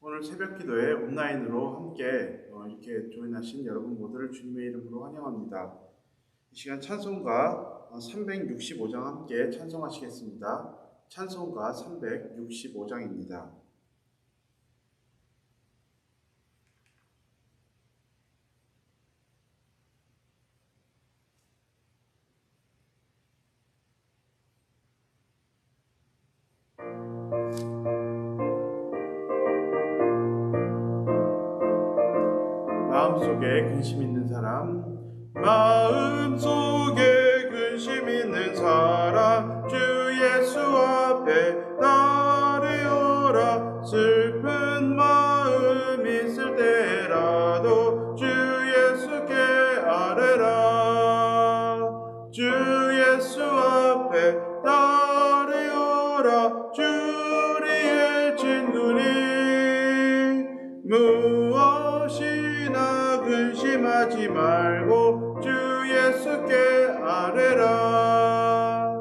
오늘 새벽 기도에 온라인으로 함께 이렇게 조인하신 여러분 모두를 주님의 이름으로 환영합니다. 이 시간 찬송가 365장 함께 찬송하시겠습니다. 찬송가 365장입니다. 마음속에 근심 있는 사람, 마음속에 근심 있는 사람, 주 예수 앞에 따르여라. 슬픈 마음 있을 때라도 주 예수께 아뢰라. 주 예수 앞에 따르여라. 주리의 친구니 무엇이나 근심하지 말고 주 예수께 아뢰라.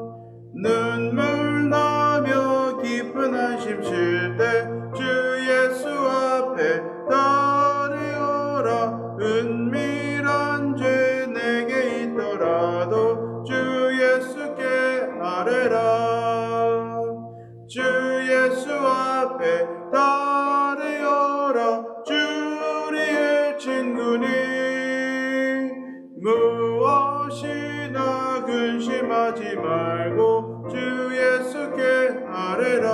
눈물 나며 깊은 한심 쉴 때 주 예수 앞에 따르여라. 은밀한 죄 내게 있더라도 주 예수께 아뢰라. 주 예수 앞에 따르여라. 주리의 친구니 무엇이나 근심하지 말고 주 예수께 아뢰라.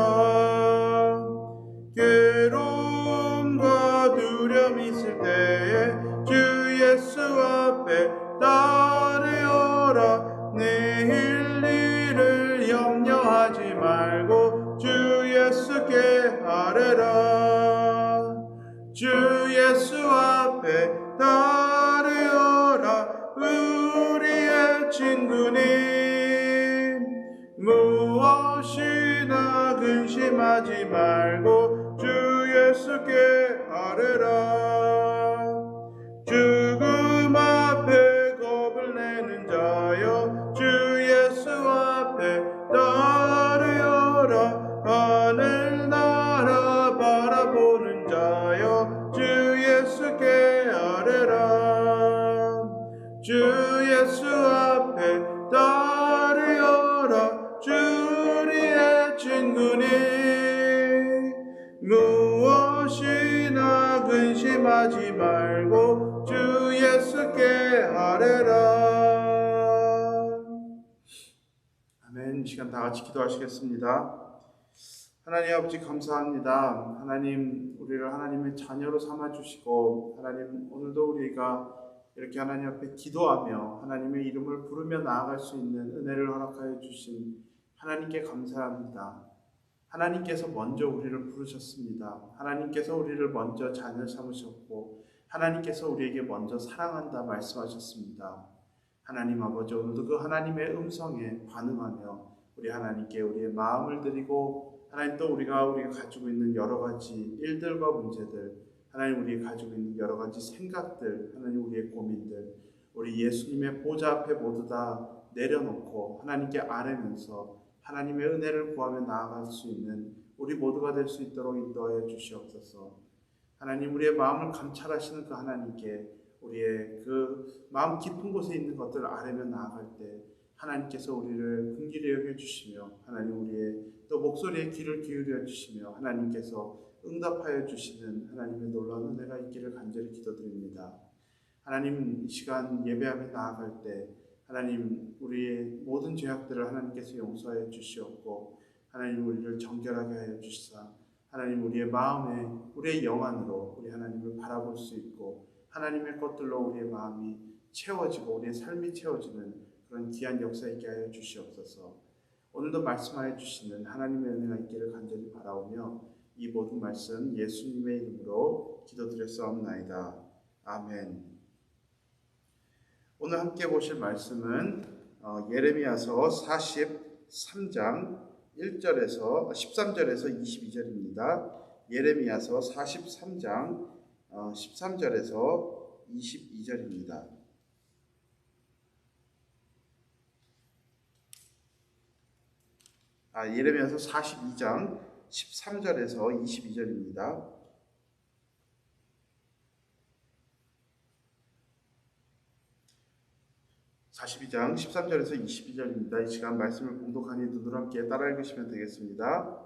괴로움과 두려움 있을 때에 주 예수 앞에 따르여라. 내일 일을 염려하지 말고 주 예수께 아뢰라. 주 예수 앞에 따르여라. 우리의 친구니 무엇이나 근심하지 말고 주 예수께 아뢰라. 죽음 앞에 겁을 내는 자여 주 예수 앞에 따르여라. 하늘나라 바라보는 자여 주 예수께 아뢰라. 주 예수 앞에 따르여라. 주리의 친구니 무엇이나 근심하지 말고 주 예수께 아뢰라. 아멘. 이 시간 다 같이 기도하시겠습니다. 하나님 아버지 감사합니다. 하나님 우리를 하나님의 자녀로 삼아주시고 하나님 오늘도 우리가 이렇게 하나님 앞에 기도하며 하나님의 이름을 부르며 나아갈 수 있는 은혜를 허락하여 주신 하나님께 감사합니다. 하나님께서 먼저 우리를 부르셨습니다. 하나님께서 우리를 먼저 자녀 삼으셨고 하나님께서 우리에게 먼저 사랑한다 말씀하셨습니다. 하나님 아버지 오늘도 그 하나님의 음성에 반응하며 우리 하나님께 우리의 마음을 드리고 하나님 또 우리가 가지고 있는 여러 가지 일들과 문제들 하나님 우리가 가지고 있는 여러 가지 생각들 하나님 우리의 고민들 우리 예수님의 보좌 앞에 모두 다 내려놓고 하나님께 아뢰면서 하나님의 은혜를 구하며 나아갈 수 있는 우리 모두가 될 수 있도록 인도하여 주시옵소서. 하나님 우리의 마음을 감찰하시는 그 하나님께 우리의 그 마음 깊은 곳에 있는 것들을 아뢰며 나아갈 때 하나님께서 우리를 긍휼히 여겨주시며 하나님 우리의 또 목소리에 귀를 기울여 주시며 하나님께서 응답하여 주시는 하나님의 놀라운 은혜가 있기를 간절히 기도드립니다. 하나님 이 시간 예배하며 나아갈 때 하나님 우리의 모든 죄악들을 하나님께서 용서하여 주시옵고 하나님 우리를 정결하게 하여 주시사 하나님 우리의 마음에 우리의 영안으로 우리 하나님을 바라볼 수 있고 하나님의 것들로 우리의 마음이 채워지고 우리의 삶이 채워지는 그런 귀한 역사 있게 하여 주시옵소서. 오늘도 말씀하여 주시는 하나님의 은혜가 있기를 간절히 바라오며 이 모든 말씀 예수님의 이름으로 기도드렸사옵나이다. 아멘. 오늘 함께 보실 말씀은 예레미야서 43장 1절에서 13절에서 22절입니다. 예레미야서 43장 13절에서 22절입니다. 예레미야서 42장 13절에서 22절입니다. 42장 13절에서 22절입니다. 이 시간 말씀을 봉독하니 눈으로 함께 따라 읽으시면 되겠습니다.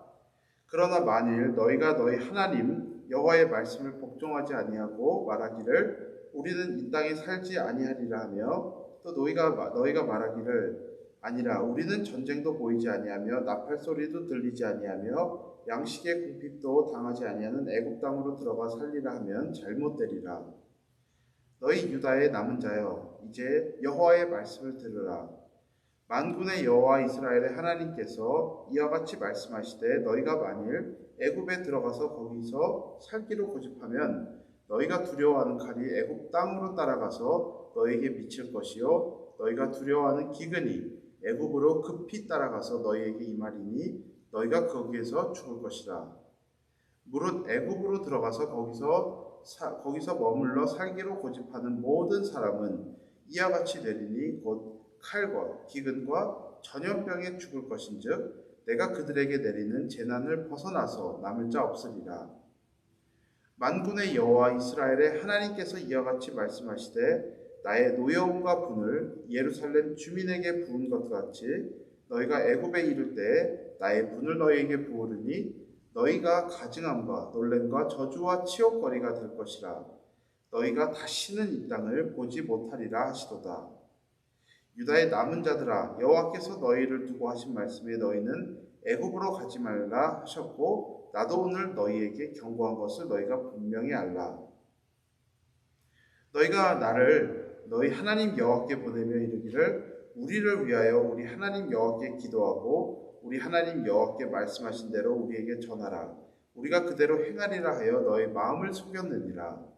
그러나 만일 너희가 너희 하나님 여호와의 말씀을 복종하지 아니하고 말하기를 우리는 이 땅에 살지 아니하리라 하며 또 너희가 말하기를 아니라 우리는 전쟁도 보이지 아니하며 나팔 소리도 들리지 아니하며 양식의 궁핍도 당하지 아니하는 애굽 땅으로 들어가 살리라 하면 잘못되리라. 너희 유다의 남은 자여 이제 여호와의 말씀을 들으라. 만군의 여호와 이스라엘의 하나님께서 이와 같이 말씀하시되 너희가 만일 애굽에 들어가서 거기서 살기로 고집하면 너희가 두려워하는 칼이 애굽 땅으로 따라가서 너희에게 미칠 것이요 너희가 두려워하는 기근이 애굽으로 급히 따라가서 너희에게 임하리니 너희가 거기에서 죽을 것이라. 무릇 애굽으로 들어가서 거기서 머물러 살기로 고집하는 모든 사람은 이와 같이 내리니 곧 칼과 기근과 전염병에 죽을 것인즉 내가 그들에게 내리는 재난을 벗어나서 남을 자 없으리라. 만군의 여호와 이스라엘의 하나님께서 이와 같이 말씀하시되 나의 노여움과 분을 예루살렘 주민에게 부은 것 같이 너희가 애굽에 이를 때 나의 분을 너희에게 부으리니 너희가 가증함과 놀램과 저주와 치욕거리가 될 것이라. 너희가 다시는 이 땅을 보지 못하리라 하시도다. 유다의 남은 자들아 여호와께서 너희를 두고 하신 말씀에 너희는 애굽으로 가지 말라 하셨고 나도 오늘 너희에게 경고한 것을 너희가 분명히 알라. 너희가 나를 너희 하나님 여호와께 보내며 이르기를 우리를 위하여 우리 하나님 여호와께 기도하고 우리 하나님 여호와께 말씀하신 대로 우리에게 전하라. 우리가 그대로 행하리라 하여 너희 마음을 속였느니라.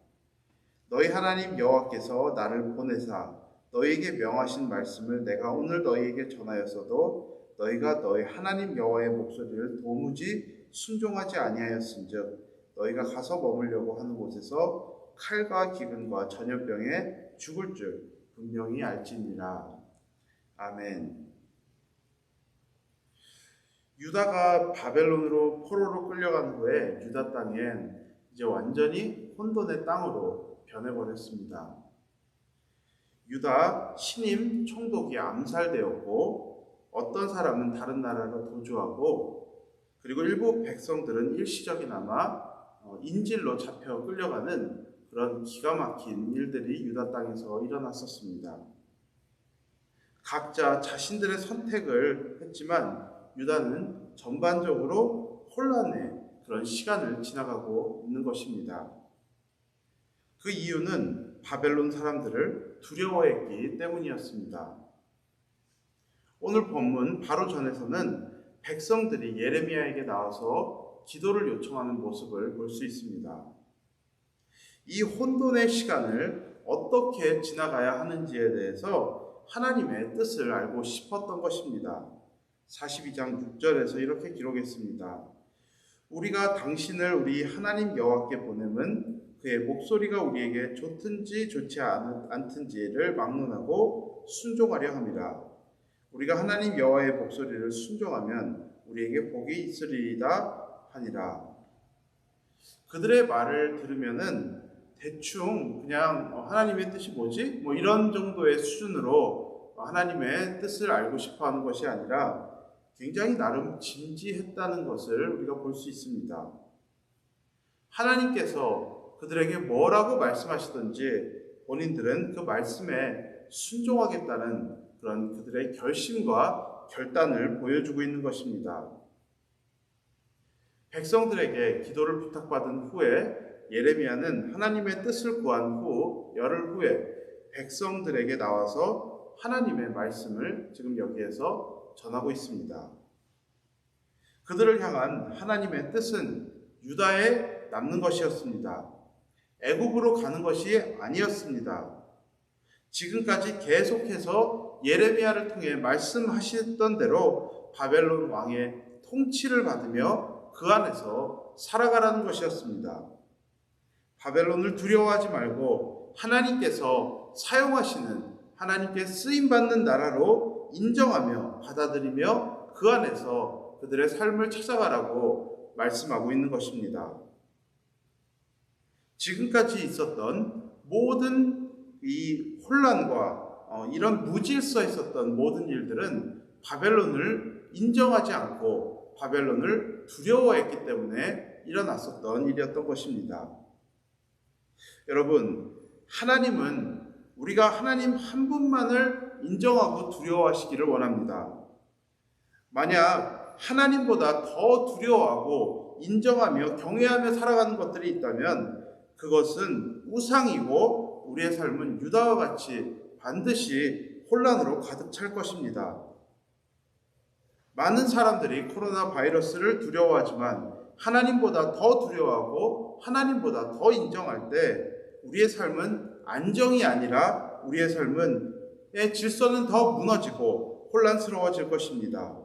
너희 하나님 여호와께서 나를 보내사 너희에게 명하신 말씀을 내가 오늘 너희에게 전하였어도 너희가 너희 하나님 여호와의 목소리를 도무지 순종하지 아니하였은즉 너희가 가서 머물려고 하는 곳에서 칼과 기근과 전염병에 죽을 줄 분명히 알지니라. 아멘. 유다가 바벨론으로 포로로 끌려간 후에 유다 땅엔 이제 완전히 혼돈의 땅으로 변해버렸습니다. 유다 신임 총독이 암살되었고 어떤 사람은 다른 나라로 도주하고 그리고 일부 백성들은 일시적이나마 인질로 잡혀 끌려가는 그런 기가 막힌 일들이 유다 땅에서 일어났었습니다. 각자 자신들의 선택을 했지만 유다는 전반적으로 혼란의 그런 시간을 지나가고 있는 것입니다. 그 이유는 바벨론 사람들을 두려워했기 때문이었습니다. 오늘 본문 바로 전에서는 백성들이 예레미야에게 나와서 기도를 요청하는 모습을 볼 수 있습니다. 이 혼돈의 시간을 어떻게 지나가야 하는지에 대해서 하나님의 뜻을 알고 싶었던 것입니다. 42장 6절에서 이렇게 기록했습니다. 우리가 당신을 우리 하나님 여호와께 보냄은 그의 목소리가 우리에게 좋든지 좋지 않든지를 막론하고 순종하려 함이라. 우리가 하나님 여호와의 목소리를 순종하면 우리에게 복이 있으리이다 하니라. 그들의 말을 들으면은 대충 그냥 하나님의 뜻이 뭐지? 이런 정도의 수준으로 하나님의 뜻을 알고 싶어 하는 것이 아니라 굉장히 나름 진지했다는 것을 우리가 볼 수 있습니다. 하나님께서 그들에게 뭐라고 말씀하시든지 본인들은 그 말씀에 순종하겠다는 그런 그들의 결심과 결단을 보여주고 있는 것입니다. 백성들에게 기도를 부탁받은 후에 예레미야는 하나님의 뜻을 구한 후 열흘 후에 백성들에게 나와서 하나님의 말씀을 지금 여기에서 전하고 있습니다. 그들을 향한 하나님의 뜻은 유다에 남는 것이었습니다. 애굽으로 가는 것이 아니었습니다. 지금까지 계속해서 예레미야를 통해 말씀하셨던 대로 바벨론 왕의 통치를 받으며 그 안에서 살아가라는 것이었습니다. 바벨론을 두려워하지 말고 하나님께서 사용하시는 하나님께 쓰임받는 나라로 인정하며 받아들이며 그 안에서 그들의 삶을 찾아가라고 말씀하고 있는 것입니다. 지금까지 있었던 모든 이 혼란과 이런 무질서에 있었던 모든 일들은 바벨론을 인정하지 않고 바벨론을 두려워했기 때문에 일어났었던 일이었던 것입니다. 여러분, 하나님은 우리가 하나님 한 분만을 인정하고 두려워하시기를 원합니다. 만약 하나님보다 더 두려워하고 인정하며 경외하며 살아가는 것들이 있다면 그것은 우상이고 우리의 삶은 유다와 같이 반드시 혼란으로 가득 찰 것입니다. 많은 사람들이 코로나 바이러스를 두려워하지만 하나님보다 더 두려워하고 하나님보다 더 인정할 때 우리의 삶은 안정이 아니라 우리의 삶은 질서는 더 무너지고 혼란스러워질 것입니다.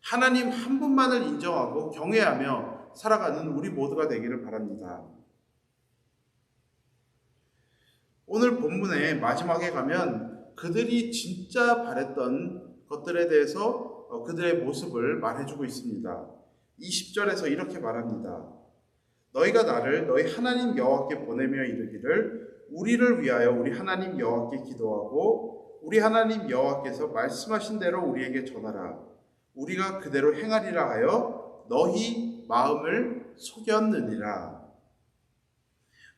하나님 한 분만을 인정하고 경외하며 살아가는 우리 모두가 되기를 바랍니다. 오늘 본문의 마지막에 가면 그들이 진짜 바랬던 것들에 대해서 그들의 모습을 말해주고 있습니다. 20절에서 이렇게 말합니다. 너희가 나를 너희 하나님 여호와께 보내며 이르기를 우리를 위하여 우리 하나님 여호와께 기도하고 우리 하나님 여호와께서 말씀하신 대로 우리에게 전하라. 우리가 그대로 행하리라 하여 너희 마음을 속였느니라.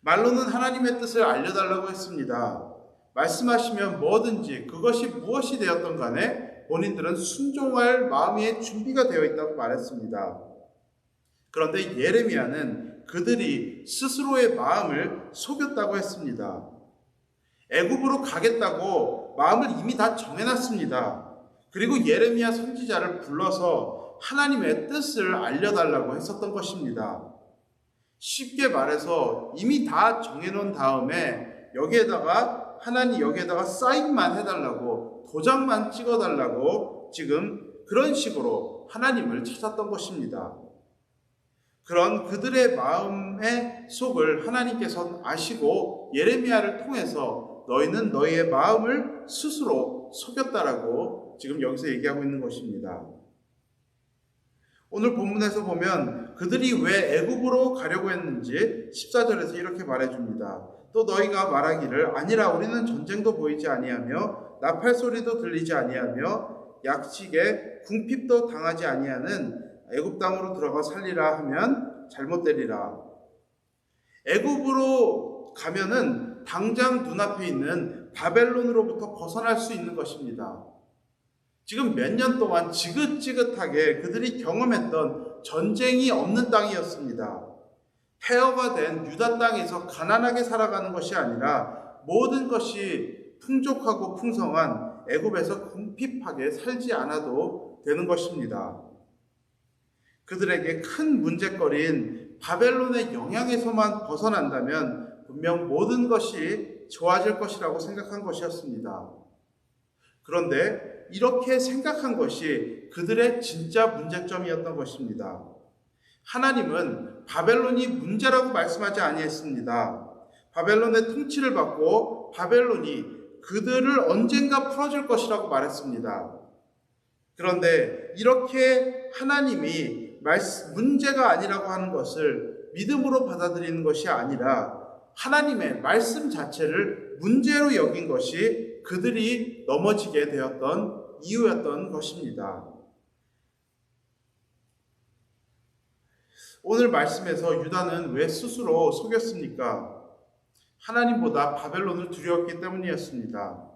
말로는 하나님의 뜻을 알려달라고 했습니다. 말씀하시면 뭐든지 그것이 무엇이 되었던 간에 본인들은 순종할 마음의 준비가 되어 있다고 말했습니다. 그런데 예레미야는 그들이 스스로의 마음을 속였다고 했습니다. 애굽으로 가겠다고 마음을 이미 다 정해놨습니다. 그리고 예레미야 선지자를 불러서 하나님의 뜻을 알려달라고 했었던 것입니다. 쉽게 말해서 이미 다 정해놓은 다음에 여기에다가 사인만 해달라고, 도장만 찍어달라고 지금 그런 식으로 하나님을 찾았던 것입니다. 그런 그들의 마음의 속을 하나님께서는 아시고 예레미야를 통해서 너희는 너희의 마음을 스스로 속였다라고 지금 여기서 얘기하고 있는 것입니다. 오늘 본문에서 보면 그들이 왜 애굽으로 가려고 했는지 14절에서 이렇게 말해줍니다. 또 너희가 말하기를 아니라 우리는 전쟁도 보이지 아니하며 나팔 소리도 들리지 아니하며 약식에 궁핍도 당하지 아니하는 애굽 땅으로 들어가 살리라 하면 잘못되리라. 애굽으로 가면은 당장 눈앞에 있는 바벨론으로부터 벗어날 수 있는 것입니다. 지금 몇 년 동안 지긋지긋하게 그들이 경험했던 전쟁이 없는 땅이었습니다. 폐허가 된 유다 땅에서 가난하게 살아가는 것이 아니라 모든 것이 풍족하고 풍성한 애굽에서 궁핍하게 살지 않아도 되는 것입니다. 그들에게 큰 문제거리인 바벨론의 영향에서만 벗어난다면 분명 모든 것이 좋아질 것이라고 생각한 것이었습니다. 그런데 이렇게 생각한 것이 그들의 진짜 문제점이었던 것입니다. 하나님은 바벨론이 문제라고 말씀하지 아니했습니다. 바벨론의 통치를 받고 바벨론이 그들을 언젠가 풀어줄 것이라고 말했습니다. 그런데 이렇게 하나님이 문제가 아니라고 하는 것을 믿음으로 받아들이는 것이 아니라 하나님의 말씀 자체를 문제로 여긴 것이 그들이 넘어지게 되었던 이유였던 것입니다. 오늘 말씀에서 유다는 왜 스스로 속였습니까? 하나님보다 바벨론을 두려웠기 때문이었습니다.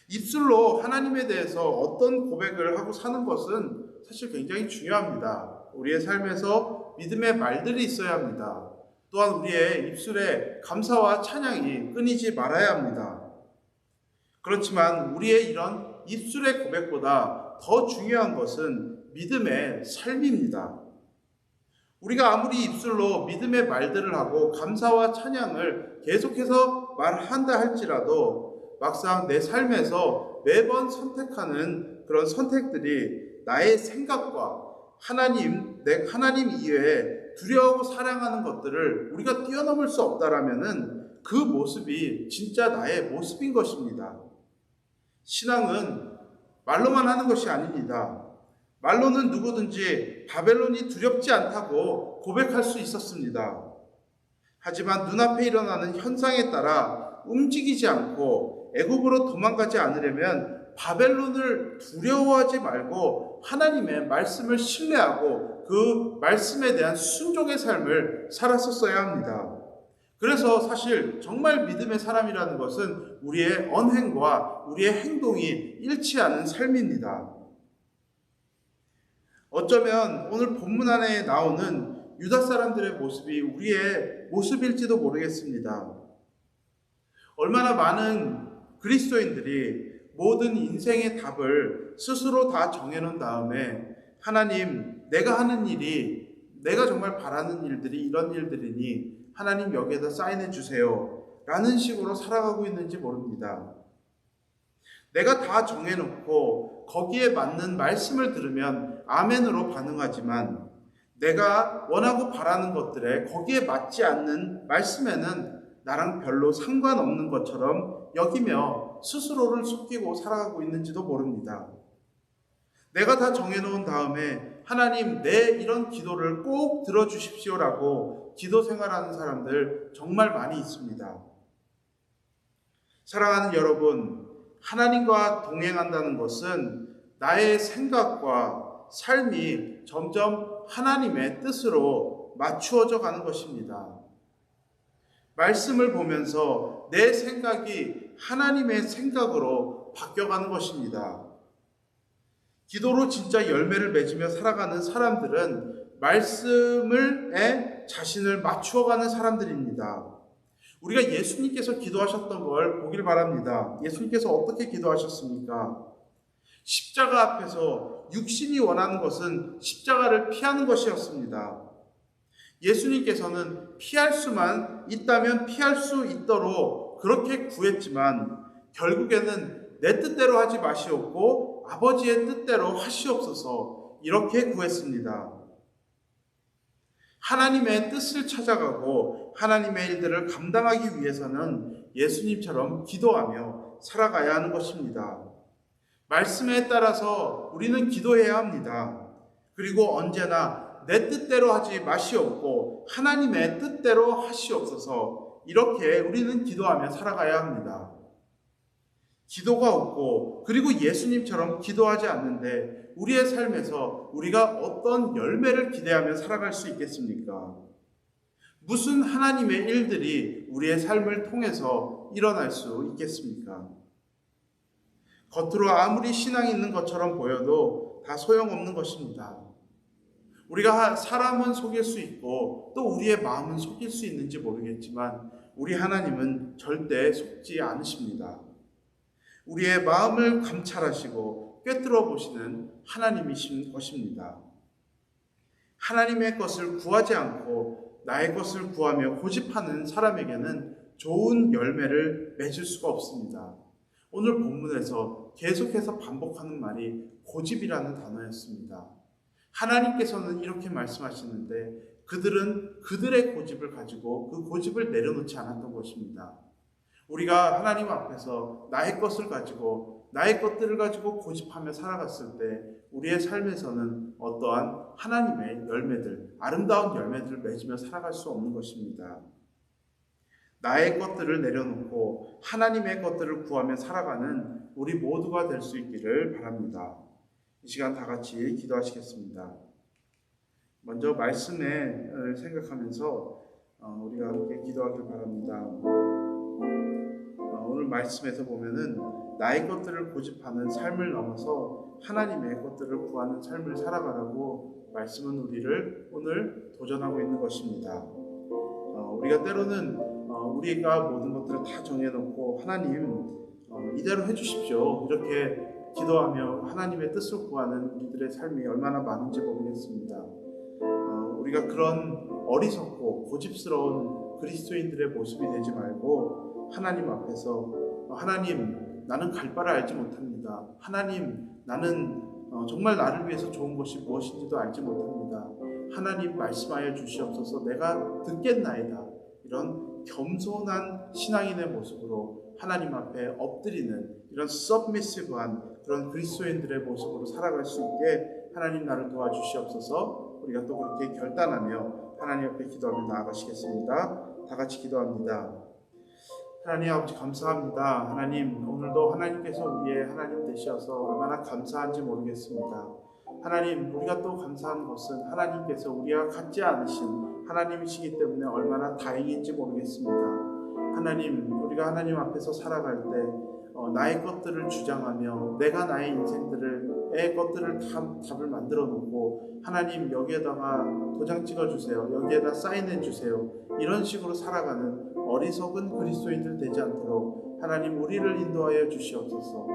입술로 하나님에 대해서 어떤 고백을 하고 사는 것은 사실 굉장히 중요합니다. 우리의 삶에서 믿음의 말들이 있어야 합니다. 또한 우리의 입술에 감사와 찬양이 끊이지 말아야 합니다. 그렇지만 우리의 이런 입술의 고백보다 더 중요한 것은 믿음의 삶입니다. 우리가 아무리 입술로 믿음의 말들을 하고 감사와 찬양을 계속해서 말한다 할지라도 막상 내 삶에서 매번 선택하는 그런 선택들이 나의 생각과 하나님 이외에 두려워하고 사랑하는 것들을 우리가 뛰어넘을 수 없다라면은 그 모습이 진짜 나의 모습인 것입니다. 신앙은 말로만 하는 것이 아닙니다. 말로는 누구든지 바벨론이 두렵지 않다고 고백할 수 있었습니다. 하지만 눈앞에 일어나는 현상에 따라 움직이지 않고 애굽으로 도망가지 않으려면 바벨론을 두려워하지 말고 하나님의 말씀을 신뢰하고 그 말씀에 대한 순종의 삶을 살았었어야 합니다. 그래서 사실 정말 믿음의 사람이라는 것은 우리의 언행과 우리의 행동이 일치하는 삶입니다. 어쩌면 오늘 본문 안에 나오는 유다 사람들의 모습이 우리의 모습일지도 모르겠습니다. 얼마나 많은 그리스도인들이 모든 인생의 답을 스스로 다 정해놓은 다음에 하나님, 내가 하는 일이, 내가 정말 바라는 일들이 이런 일들이니 하나님 여기에다 사인해 주세요 라는 식으로 살아가고 있는지 모릅니다. 내가 다 정해놓고 거기에 맞는 말씀을 들으면 아멘으로 반응하지만 내가 원하고 바라는 것들에 거기에 맞지 않는 말씀에는 나랑 별로 상관없는 것처럼 여기며 스스로를 속이고 살아가고 있는지도 모릅니다. 내가 다 정해놓은 다음에 하나님 내 이런 기도를 꼭 들어주십시오라고 기도 생활하는 사람들 정말 많이 있습니다. 사랑하는 여러분, 하나님과 동행한다는 것은 나의 생각과 삶이 점점 하나님의 뜻으로 맞추어져 가는 것입니다. 말씀을 보면서 내 생각이 하나님의 생각으로 바뀌어가는 것입니다. 기도로 진짜 열매를 맺으며 살아가는 사람들은 말씀에 자신을 맞추어가는 사람들입니다. 우리가 예수님께서 기도하셨던 걸 보길 바랍니다. 예수님께서 어떻게 기도하셨습니까? 십자가 앞에서 육신이 원하는 것은 십자가를 피하는 것이었습니다. 예수님께서는 피할 수만 있다면 피할 수 있도록 그렇게 구했지만 결국에는 내 뜻대로 하지 마시옵고 아버지의 뜻대로 하시옵소서 이렇게 구했습니다. 하나님의 뜻을 찾아가고 하나님의 일들을 감당하기 위해서는 예수님처럼 기도하며 살아가야 하는 것입니다. 말씀에 따라서 우리는 기도해야 합니다. 그리고 언제나 내 뜻대로 하지 마시옵고 하나님의 뜻대로 하시옵소서 이렇게 우리는 기도하며 살아가야 합니다. 기도가 없고 그리고 예수님처럼 기도하지 않는데 우리의 삶에서 우리가 어떤 열매를 기대하며 살아갈 수 있겠습니까? 무슨 하나님의 일들이 우리의 삶을 통해서 일어날 수 있겠습니까? 겉으로 아무리 신앙이 있는 것처럼 보여도 다 소용없는 것입니다. 우리가 사람은 속일 수 있고 또 우리의 마음은 속일 수 있는지 모르겠지만 우리 하나님은 절대 속지 않으십니다. 우리의 마음을 감찰하시고 꿰뚫어 보시는 하나님이신 것입니다. 하나님의 것을 구하지 않고 나의 것을 구하며 고집하는 사람에게는 좋은 열매를 맺을 수가 없습니다. 오늘 본문에서 계속해서 반복하는 말이 고집이라는 단어였습니다. 하나님께서는 이렇게 말씀하시는데 그들은 그들의 고집을 가지고 그 고집을 내려놓지 않았던 것입니다. 우리가 하나님 앞에서 나의 것을 가지고 나의 것들을 가지고 고집하며 살아갔을 때 우리의 삶에서는 어떠한 하나님의 열매들, 아름다운 열매들을 맺으며 살아갈 수 없는 것입니다. 나의 것들을 내려놓고 하나님의 것들을 구하며 살아가는 우리 모두가 될 수 있기를 바랍니다. 이 시간 다 같이 기도하시겠습니다. 먼저 말씀을 생각하면서 우리가 함께 기도하길 바랍니다. 오늘 말씀에서 보면은 나의 것들을 고집하는 삶을 넘어서 하나님의 것들을 구하는 삶을 살아가라고 말씀은 우리를 오늘 도전하고 있는 것입니다. 우리가 때로는 우리가 모든 것들을 다 정해놓고 하나님 이대로 해주십시오 이렇게 기도하며 하나님의 뜻을 구하는 우리들의 삶이 얼마나 많은지 모르겠습니다. 우리가 그런 어리석고 고집스러운 그리스도인들의 모습이 되지 말고 하나님 앞에서 하나님 나는 갈 바를 알지 못합니다. 하나님 나는 정말 나를 위해서 좋은 것이 무엇인지도 알지 못합니다. 하나님 말씀하여 주시옵소서 내가 듣겠나이다. 이런 겸손한 신앙인의 모습으로 하나님 앞에 엎드리는 이런 서브미시브한 그런 그리스도인들의 모습으로 살아갈 수 있게 하나님 나를 도와주시옵소서. 우리가 또 그렇게 결단하며 하나님 앞에 기도하며 나아가시겠습니다. 다 같이 기도합니다. 하나님 아버지 감사합니다. 하나님 오늘도 하나님께서 우리의 하나님 되셔서 얼마나 감사한지 모르겠습니다. 하나님 우리가 또 감사한 것은 하나님께서 우리와 같지 않으신 하나님이시기 때문에 얼마나 다행인지 모르겠습니다. 하나님 우리가 하나님 앞에서 살아갈 때 나의 것들을 주장하며 내가 나의 인생들의 것들을 답을 만들어 놓고 하나님 여기에다가 도장 찍어 주세요. 여기에다 사인해 주세요. 이런 식으로 살아가는 어리석은 그리스도인들 되지 않도록 하나님 우리를 인도하여 주시옵소서.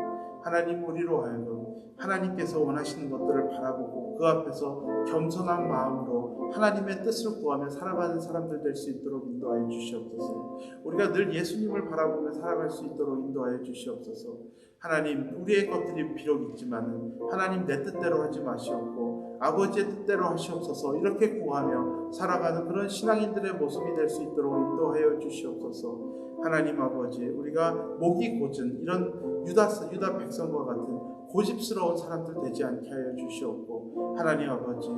하나님 우리로 하여금 하나님께서 원하시는 것들을 바라보고 그 앞에서 겸손한 마음으로 하나님의 뜻을 구하며 살아가는 사람들 될 수 있도록 인도하여 주시옵소서. 우리가 늘 예수님을 바라보며 살아갈 수 있도록 인도하여 주시옵소서. 하나님 우리의 것들이 비록 있지만 하나님 내 뜻대로 하지 마시옵고 아버지의 뜻대로 하시옵소서. 이렇게 구하며 살아가는 그런 신앙인들의 모습이 될 수 있도록 인도하여 주시옵소서. 하나님 아버지 우리가 목이 곧은 이런 유다 백성과 같은 고집스러운 사람들 되지 않게 하여 주시옵고 하나님 아버지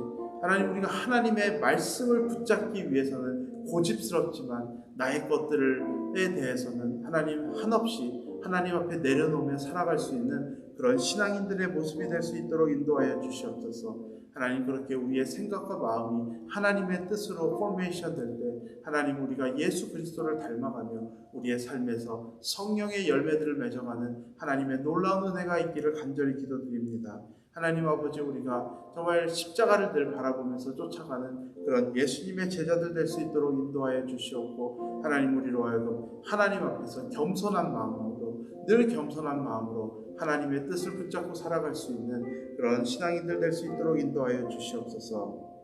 하나님 우리가 하나님의 말씀을 붙잡기 위해서는 고집스럽지만 나의 것들에 대해서는 하나님 한없이 하나님 앞에 내려놓으며 살아갈 수 있는 그런 신앙인들의 모습이 될 수 있도록 인도하여 주시옵소서. 하나님 그렇게 우리의 생각과 마음이 하나님의 뜻으로 포메이션 될 때 하나님 우리가 예수 그리스도를 닮아가며 우리의 삶에서 성령의 열매들을 맺어가는 하나님의 놀라운 은혜가 있기를 간절히 기도드립니다. 하나님 아버지 우리가 정말 십자가를 늘 바라보면서 쫓아가는 그런 예수님의 제자들 될 수 있도록 인도하여 주시옵고 하나님 우리로 하여금 하나님 앞에서 겸손한 마음으로 늘 겸손한 마음으로 하나님의 뜻을 붙잡고 살아갈 수 있는 그런 신앙인들 될 수 있도록 인도하여 주시옵소서.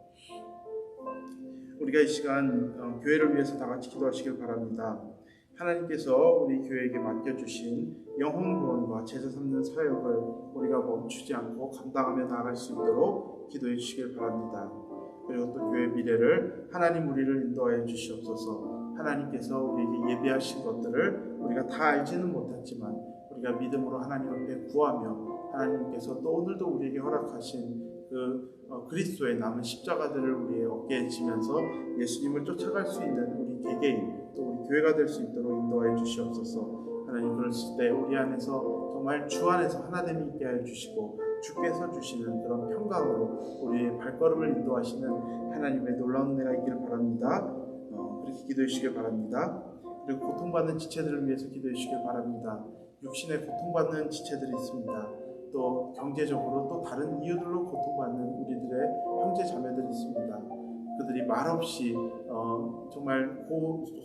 우리가 이 시간 교회를 위해서 다 같이 기도하시길 바랍니다. 하나님께서 우리 교회에게 맡겨주신 영혼 구원과 제자 삼는 사역을 우리가 멈추지 않고 감당하며 나아갈 수 있도록 기도해 주시길 바랍니다. 그리고 또 교회 미래를 하나님 우리를 인도하여 주시옵소서. 하나님께서 우리에게 예비하신 것들을 우리가 다 알지는 못했지만 우리가 믿음으로 하나님 앞에 구하며 하나님께서 또 오늘도 우리에게 허락하신 그리스도의 남은 십자가들을 우리의 어깨에 지면서 예수님을 쫓아갈 수 있는 우리 개개인 또 우리 교회가 될 수 있도록 인도하여 주시옵소서. 하나님 그랬을 때 우리 안에서 정말 주 안에서 하나됨이 있게 하여 주시고 주께서 주시는 그런 평강으로 우리의 발걸음을 인도하시는 하나님의 놀라운 은혜가 있기를 바랍니다. 그렇게 기도해 주시길 바랍니다. 그리고 고통받는 지체들을 위해서 기도해 주시길 바랍니다. 육신에 고통받는 지체들이 있습니다. 또 경제적으로 또 다른 이유들로 고통받는 우리들의 형제 자매들이 있습니다. 그들이 말없이 정말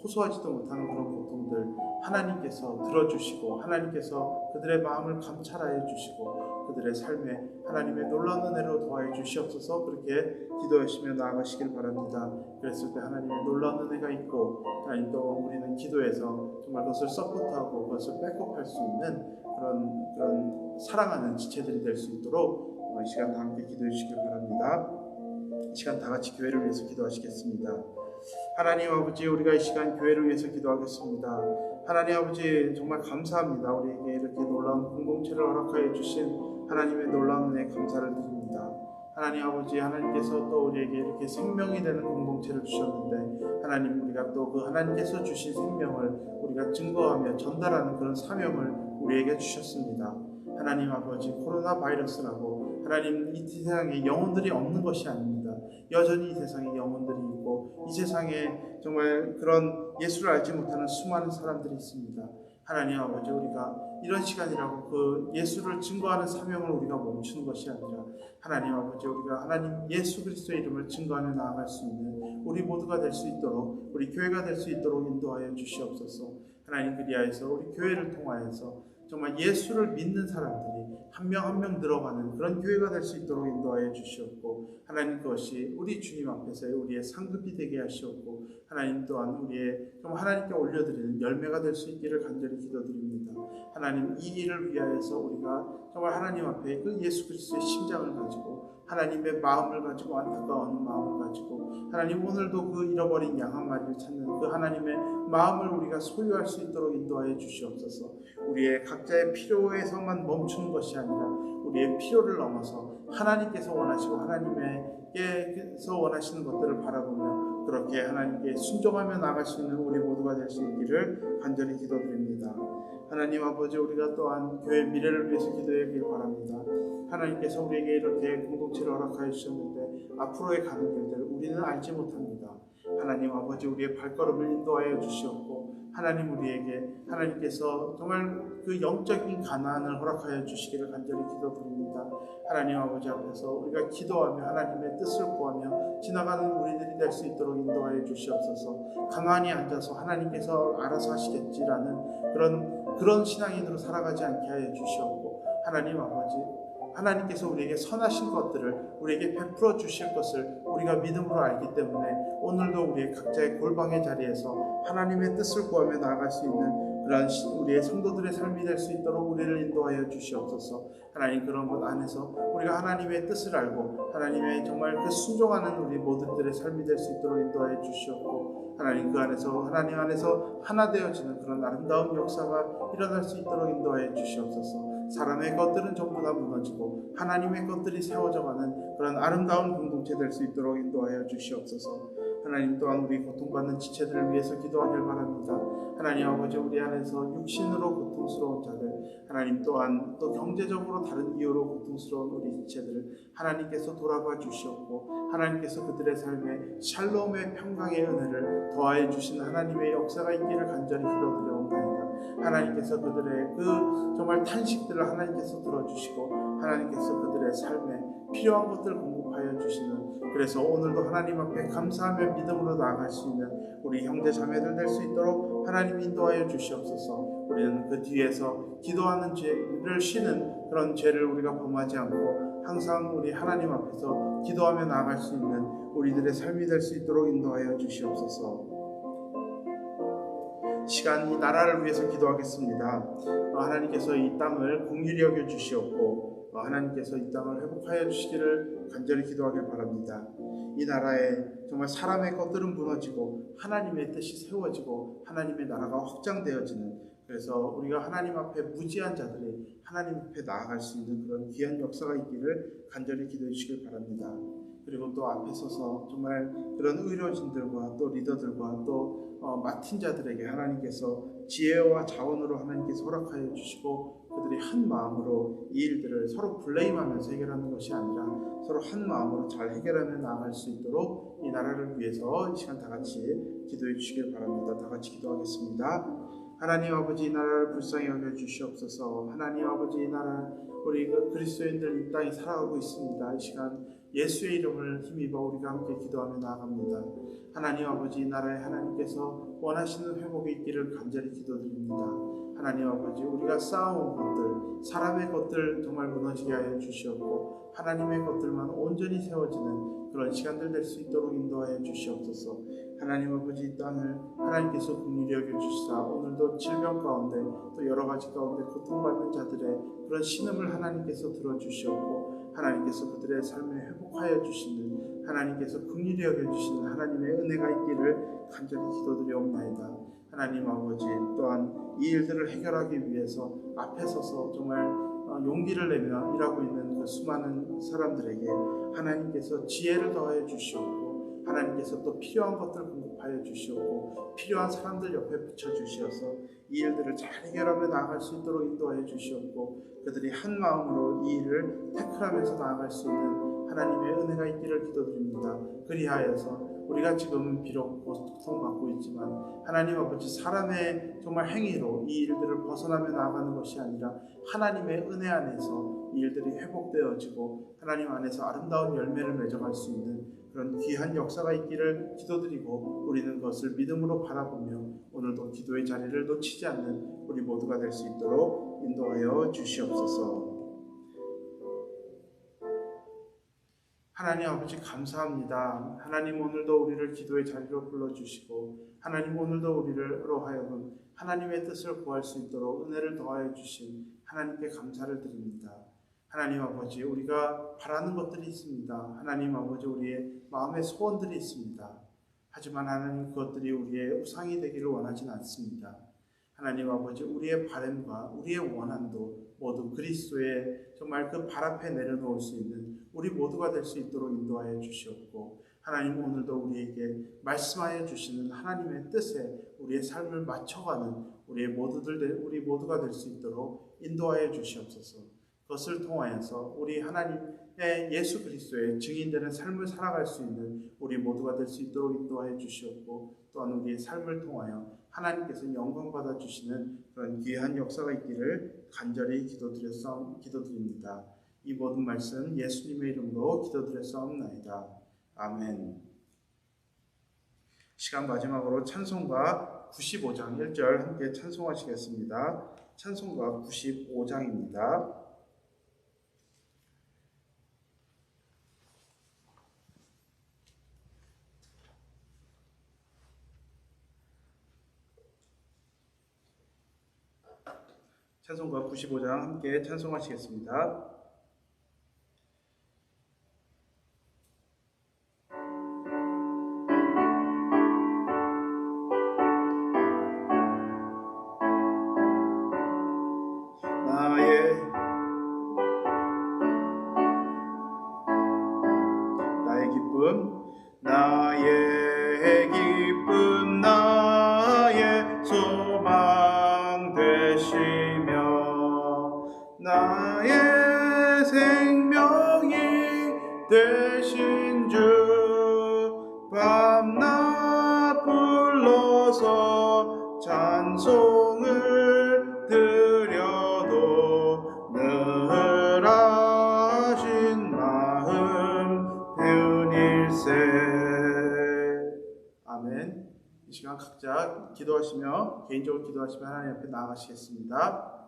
호소하지도 못하는 그런 고통들 하나님께서 들어주시고 하나님께서 그들의 마음을 감찰하여 주시고 그들의 삶에 하나님의 놀라운 은혜로 도와해 주시옵소서. 그렇게 기도하시며 나아가시길 바랍니다. 그랬을 때 하나님의 놀라운 은혜가 있고 하나님 또 우리는 기도해서 정말 그것을 서포트하고 그것을 백업할 수 있는 그런 사랑하는 지체들이 될 수 있도록 이 시간 다 함께 기도해 주시길 바랍니다. 이 시간 다 같이 교회를 위해서 기도하시겠습니다. 하나님 아버지 우리가 이 시간 교회를 위해서 기도하겠습니다. 하나님 아버지 정말 감사합니다. 우리에게 이렇게 놀라운 공동체를 허락하여 주신 하나님의 놀라운 은혜에 감사를 드립니다. 하나님 아버지 하나님께서 또 우리에게 이렇게 생명이 되는 공동체를 주셨는데 하나님 우리가 또 그 하나님께서 주신 생명을 우리가 증거하며 전달하는 그런 사명을 우리에게 주셨습니다. 하나님 아버지 코로나 바이러스라고 하나님 이 세상에 영혼들이 없는 것이 아닙니다. 여전히 이 세상에 영혼들이 있고 이 세상에 정말 그런 예수를 알지 못하는 수많은 사람들이 있습니다. 하나님 아버지 우리가 이런 시간이라고 그 예수를 증거하는 사명을 우리가 멈추는 것이 아니라 하나님 아버지 우리가 하나님 예수 그리스도의 이름을 증거하며 나아갈 수 있는 우리 모두가 될 수 있도록 우리 교회가 될 수 있도록 인도하여 주시옵소서. 하나님 그리하여서 우리 교회를 통하여서 정말 예수를 믿는 사람들이 한 명 한 명 늘어가는 그런 교회가 될 수 있도록 인도하여 주시옵고 하나님 그것이 우리 주님 앞에서의 우리의 상급이 되게 하시옵고 하나님 또한 우리의 정말 하나님께 올려드리는 열매가 될 수 있기를 간절히 기도드립니다. 하나님 이 일을 위하여서 우리가 정말 하나님 앞에 그 예수 그리스도의 심장을 가지고 하나님의 마음을 가지고 안타까워하는 마음을 가지고 하나님 오늘도 그 잃어버린 양 한 마리를 찾는 그 하나님의 마음을 우리가 소유할 수 있도록 인도하여 주시옵소서. 우리의 각자의 필요에서만 멈추는 것이 아니라 우리의 필요를 넘어서 하나님께서 원하시고 하나님께서 원하시는 것들을 바라보며 그렇게 하나님께 순종하며 나아갈 수 있는 우리 모두가 될 수 있기를 간절히 기도드립니다. 하나님 아버지, 우리가 또한 교회 미래를 위해서 기도하길 바랍니다. 하나님께서 우리에게 이렇게 공동체를 허락하여 주셨는데 앞으로의 가는 길들을 우리는 알지 못합니다. 하나님 아버지, 우리의 발걸음을 인도하여 주시옵고, 하나님 우리에게 하나님께서 정말 그 영적인 가난을 허락하여 주시기를 간절히 기도드립니다. 하나님 아버지 앞에서 우리가 기도하며 하나님의 뜻을 구하며 지나가는 우리들이 될 수 있도록 인도하여 주시옵소서. 가만히 앉아서 하나님께서 알아서 하시겠지라는 그런 신앙인으로 살아가지 않게 하여 주시옵고, 하나님 아버지, 하나님께서 우리에게 선하신 것들을 우리에게 베풀어 주실 것을 우리가 믿음으로 알기 때문에 오늘도 우리의 각자의 골방의 자리에서 하나님의 뜻을 구하며 나아갈 수 있는 그러한 우리의 성도들의 삶이 될 수 있도록 우리를 인도하여 주시옵소서. 하나님, 그런 것 안에서 우리가 하나님의 뜻을 알고 하나님의 정말 그 순종하는 우리 모두들의 삶이 될 수 있도록 인도하여 주시옵고, 하나님 그 안에서 하나님 안에서 하나 되어지는 그런 아름다운 역사가 일어날 수 있도록 인도하여 주시옵소서. 사람의 것들은 전부 다 무너지고 하나님의 것들이 세워져가는 그런 아름다운 공동체 될 수 있도록 인도하여 주시옵소서. 하나님, 또한 우리 고통받는 지체들을 위해서 기도하길 바랍니다. 하나님 아버지, 우리 안에서 육신으로 고통스러운 자들, 하나님 또한 또 경제적으로 다른 이유로 고통스러운 우리 지체들을 하나님께서 돌아봐 주시옵고, 하나님께서 그들의 삶에 샬롬의 평강의 은혜를 더하여 주시는 하나님의 역사가 있기를 간절히 기도드려옵나이다. 하나님께서 그들의 그 정말 탄식들을 하나님께서 들어주시고, 하나님께서 그들의 삶에 필요한 것들을 공급하여 주시는, 그래서 오늘도 하나님 앞에 감사하며 믿음으로 나아갈 수 있는 우리 형제 자매들 될 수 있도록 하나님 인도하여 주시옵소서. 우리는 그 뒤에서 기도하는 죄를 쉬는 그런 죄를 우리가 범하지 않고 항상 우리 하나님 앞에서 기도하며 나아갈 수 있는 우리들의 삶이 될 수 있도록 인도하여 주시옵소서. 시간 이 나라를 위해서 기도하겠습니다. 하나님께서 이 땅을 긍휼히 여겨 주시옵고, 하나님께서 이 땅을 회복하여 주시기를 간절히 기도하길 바랍니다. 이 나라에 정말 사람의 것들은 무너지고 하나님의 뜻이 세워지고 하나님의 나라가 확장되어지는, 그래서 우리가 하나님 앞에 무지한 자들이 하나님 앞에 나아갈 수 있는 그런 귀한 역사가 있기를 간절히 기도해 주시길 바랍니다. 그리고 또 앞에 서서 정말 그런 의료진들과 또 리더들과 또 맡은 자들에게 하나님께서 지혜와 자원으로 하나님께서 허락하여 주시고, 그들이 한 마음으로 이 일들을 서로 블레임하면서 해결하는 것이 아니라 서로 한 마음으로 잘 해결하며 나아갈 수 있도록 이 나라를 위해서 이 시간 다 같이 기도해 주시길 바랍니다. 다 같이 기도하겠습니다. 하나님 아버지, 이 나라를 불쌍히 여겨 주시옵소서. 하나님 아버지, 이 나라 우리 그리스도인들 이 땅에 살아가고 있습니다. 이 시간 예수의 이름을 힘입어 우리가 함께 기도하며 나아갑니다. 하나님 아버지, 이 나라에 하나님께서 원하시는 회복이 있기를 간절히 기도드립니다. 하나님 아버지, 우리가 쌓아온 것들, 사람의 것들 정말 무너지게 하여 주시옵고, 하나님의 것들만 온전히 세워지는 그런 시간들 될 수 있도록 인도하여 주시옵소서. 하나님 아버지, 이 땅을 하나님께서 긍휼히 여겨 주시사 오늘도 질병 가운데 또 여러 가지 가운데 고통받는 자들의 그런 신음을 하나님께서 들어주시옵고, 하나님께서 그들의 삶에 회복하여 주시는, 하나님께서 긍휼히 여겨 주시는 하나님의 은혜가 있기를 간절히 기도드려옵나이다. 하나님 아버지, 또한 이 일들을 해결하기 위해서 앞에 서서 정말 용기를 내며 일하고 있는 그 수많은 사람들에게 하나님께서 지혜를 더하여 주시옵고, 하나님께서 또 필요한 것들을 공급하여 주시옵고, 필요한 사람들 옆에 붙여주시어서 이 일들을 잘 해결하며 나아갈 수 있도록 인도하여 주시옵고, 그들이 한 마음으로 이 일을 태클하면서 나아갈 수 있는 하나님의 은혜가 있기를 기도드립니다. 그리하여서 우리가 지금 비록 고통받고 있지만 하나님 아버지, 사람의 정말 행위로 이 일들을 벗어나며 나아가는 것이 아니라 하나님의 은혜 안에서 이 일들이 회복되어지고 하나님 안에서 아름다운 열매를 맺어갈 수 있는 그런 귀한 역사가 있기를 기도드리고, 우리는 그것을 믿음으로 바라보며 오늘도 기도의 자리를 놓치지 않는 우리 모두가 될 수 있도록 인도하여 주시옵소서. 하나님 아버지, 감사합니다. 하나님, 오늘도 우리를 기도의 자리로 불러주시고, 하나님 오늘도 우리로 하여금 하나님의 뜻을 구할 수 있도록 은혜를 더하여 주신 하나님께 감사를 드립니다. 하나님 아버지, 우리가 바라는 것들이 있습니다. 하나님 아버지, 우리의 마음의 소원들이 있습니다. 하지만 하나님, 그것들이 우리의 우상이 되기를 원하진 않습니다. 하나님 아버지, 우리의 바람과 우리의 원한도 모두 그리스도의 정말 그 발 앞에 내려놓을 수 있는 우리 모두가 될 수 있도록 인도하여 주시옵고, 하나님 오늘도 우리에게 말씀하여 주시는 하나님의 뜻에 우리의 삶을 맞춰가는 우리 모두가 될 수 있도록 인도하여 주시옵소서. 그것을 통하여서 우리 하나님의 예수 그리스도의 증인되는 삶을 살아갈 수 있는 우리 모두가 될 수 있도록 인도하여 주시옵고, 또한 우리의 삶을 통하여 하나님께서 영광 받아 주시는 그런 귀한 역사가 있기를 간절히 기도드립니다. 이 모든 말씀 예수님의 이름으로 기도드렸사옵나이다. 아멘. 시간 마지막으로 찬송가 95장 1절 함께 찬송하시겠습니다. 찬송가 95장입니다. 찬송가 95장 함께 찬송하시겠습니다. 나의 기쁨 나의 소망 되시며 나의 생명이 되신 주 밤낮 불러서 찬송을 드려도 늘 하신 마음 배운일세. 아멘. 이 시간 각자 기도하시며 개인적으로 기도하시며 하나님 앞에 나아가시겠습니다.